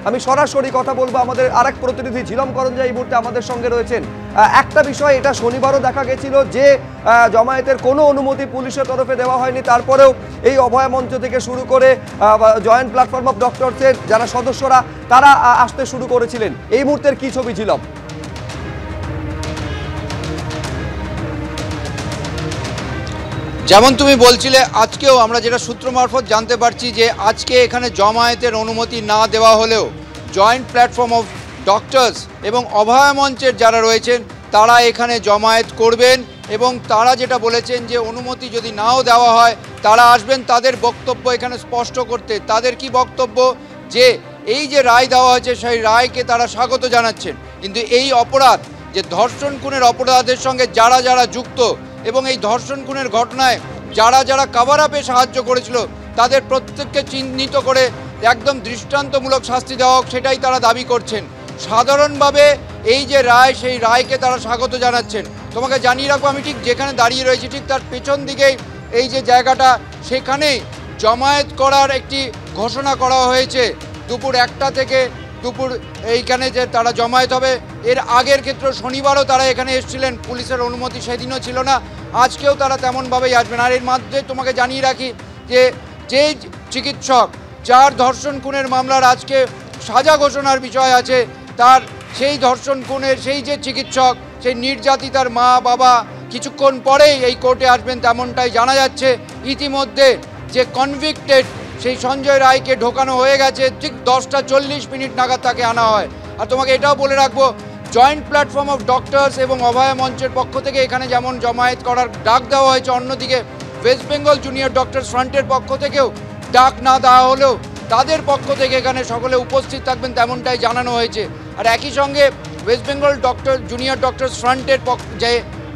আমি সরাসরি কথা বলবো আমাদের আরেক প্রতিনিধি ঝিলম করঞ্জা এই মুহূর্তে আমাদের সঙ্গে রয়েছেন। একটা বিষয়, এটা শনিবারও দেখা গেছিল যে জমায়েতের কোনো অনুমতি পুলিশের তরফে দেওয়া হয়নি, তারপরেও এই অভয় মঞ্চ থেকে শুরু করে জয়েন্ট প্ল্যাটফর্ম অফ ডক্টরসের যারা সদস্যরা তারা আসতে শুরু করেছিলেন। এই মুহূর্তের কি ছবি ঝিলম? যেমন তুমি বলছিলে, আজকেও আমরা যেটা সূত্র মারফত জানতে পারছি যে আজকে এখানে জমায়েতের অনুমতি না দেওয়া হলেও জয়েন্ট প্ল্যাটফর্ম অফ ডক্টরস এবং অভয় মঞ্চের যারা রয়েছেন তারা এখানে জমায়েত করবেন এবং তারা যেটা বলেছেন যে অনুমতি যদি নাও দেওয়া হয় তারা আসবেন তাদের বক্তব্য এখানে স্পষ্ট করতে। তাদের কি বক্তব্য? যে এই যে রায় দেওয়া হয়েছে সেই রায়কে তারা স্বাগত জানাচ্ছেন, কিন্তু এই অপরাধ যে ধর্ষণ খুনের অপরাধের সঙ্গে যারা যারা যুক্ত এবং এই ধর্ষণ খুনের ঘটনায় যারা যারা কভার আপে সাহায্য করেছিল তাদের প্রত্যেককে চিহ্নিত করে একদম দৃষ্টান্তমূলক শাস্তি দেওয়া হোক, সেটাই তারা দাবি করছেন। সাধারণভাবে এই যে রায়, সেই রায়কে তারা স্বাগত জানাচ্ছেন। তোমাকে জানিয়ে রাখবো, আমি ঠিক যেখানে দাঁড়িয়ে রয়েছি ঠিক তার পেছন দিকেই এই যে জায়গাটা, সেখানেই জমায়েত করার একটি ঘোষণা করা হয়েছে। দুপুর 1টা থেকে দুপুর এইখানে যে তারা জমায়েত হবে। এর আগের ক্ষেত্রে শনিবারও তারা এখানে এসেছিলেন, পুলিশের অনুমতি সেদিনও ছিল না, আজকেও তারা তেমনভাবেই আসবেন। আর এর মধ্যে তোমাকে জানিয়ে রাখি যে যেই চিকিৎসক যার ধর্ষণ খুনের মামলার আজকে সাজা ঘোষণার বিষয় আছে, তার সেই ধর্ষণ খুনের সেই যে চিকিৎসক, সেই নির্যাতিতার মা বাবা কিছুক্ষণ পরেই এই কোর্টে আসবেন তেমনটাই জানা যাচ্ছে। ইতিমধ্যে যে কনভিক্টেড সেই সঞ্জয় রায়কে ঢোকানো হয়ে গেছে, ঠিক 10টা 40 মিনিট নাগাদ তাকে আনা হয়। আর তোমাকে এটাও বলে রাখবো, জয়েন্ট প্ল্যাটফর্ম অফ ডক্টরস এবং অভয় মঞ্চের পক্ষ থেকে এখানে যেমন জমায়েত করার ডাক দেওয়া হয়েছে, অন্যদিকে ওয়েস্ট বেঙ্গল জুনিয়র ডক্টরস ফ্রন্টের পক্ষ থেকেও ডাক না দেওয়া হলেও তাদের পক্ষ থেকে এখানে সকলে উপস্থিত থাকবেন তেমনটাই জানানো হয়েছে। আর একই সঙ্গে ওয়েস্ট বেঙ্গল জুনিয়র ডক্টরস ফ্রন্টের যে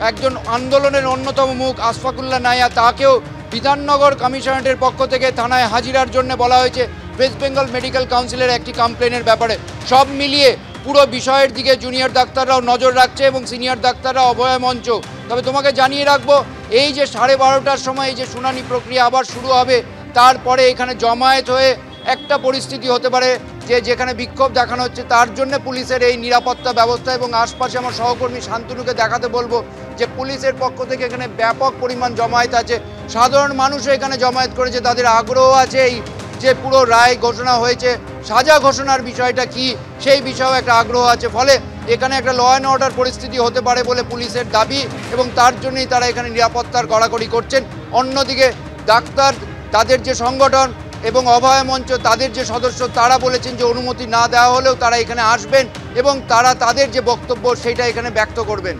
একজন আন্দোলনের অন্যতম মুখ আশফাকুল্লাহ নাইয়া, তাকেও বিধাননগর কমিশনারেটের পক্ষ থেকে থানায় হাজিরার জন্য বলা হয়েছে ওয়েস্ট বেঙ্গল মেডিকেল কাউন্সিলের একটি কমপ্লেনের ব্যাপারে। সব মিলিয়ে পুরো বিষয়ের দিকে জুনিয়র ডাক্তাররাও নজর রাখছে এবং সিনিয়র ডাক্তাররা অভয় মঞ্চ। তবে তোমাকে জানিয়ে রাখবো, এই যে 12:30টার সময় এই যে শুনানি প্রক্রিয়া আবার শুরু হবে, তারপরে এখানে জমায়েত হয়ে একটা পরিস্থিতি হতে পারে যে যেখানে বিক্ষোভ দেখানো হচ্ছে তার জন্য পুলিশের এই নিরাপত্তা ব্যবস্থা। এবং আশপাশে আমার সহকর্মী শান্তনুকে দেখাতে বলবো যে পুলিশের পক্ষ থেকে এখানে ব্যাপক পরিমাণ জমায়েত আছে, সাধারণ মানুষও এখানে জমায়েত করেছে, তাদের আগ্রহ আছে এই যে পুরো রায় ঘোষণা হয়েছে, সাজা ঘোষণার বিষয়টা কি সেই বিষয়েও একটা আগ্রহ আছে। ফলে এখানে একটা ল অ্যান্ড অর্ডার পরিস্থিতি হতে পারে বলে পুলিশের দাবি এবং তার জন্যই তারা এখানে নিরাপত্তার কড়াকড়ি করছেন। অন্যদিকে ডাক্তার, তাদের যে সংগঠন এবং অভয় মঞ্চ তাদের যে সদস্য, তারা বলেছেন যে অনুমতি না দেওয়া হলেও তারা এখানে আসবেন এবং তারা তাদের যে বক্তব্য সেটা এখানে ব্যক্ত করবেন।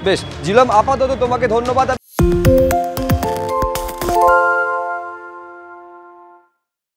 বেশ ঝিলম, আপাতত তোমাকে ধন্যবাদ।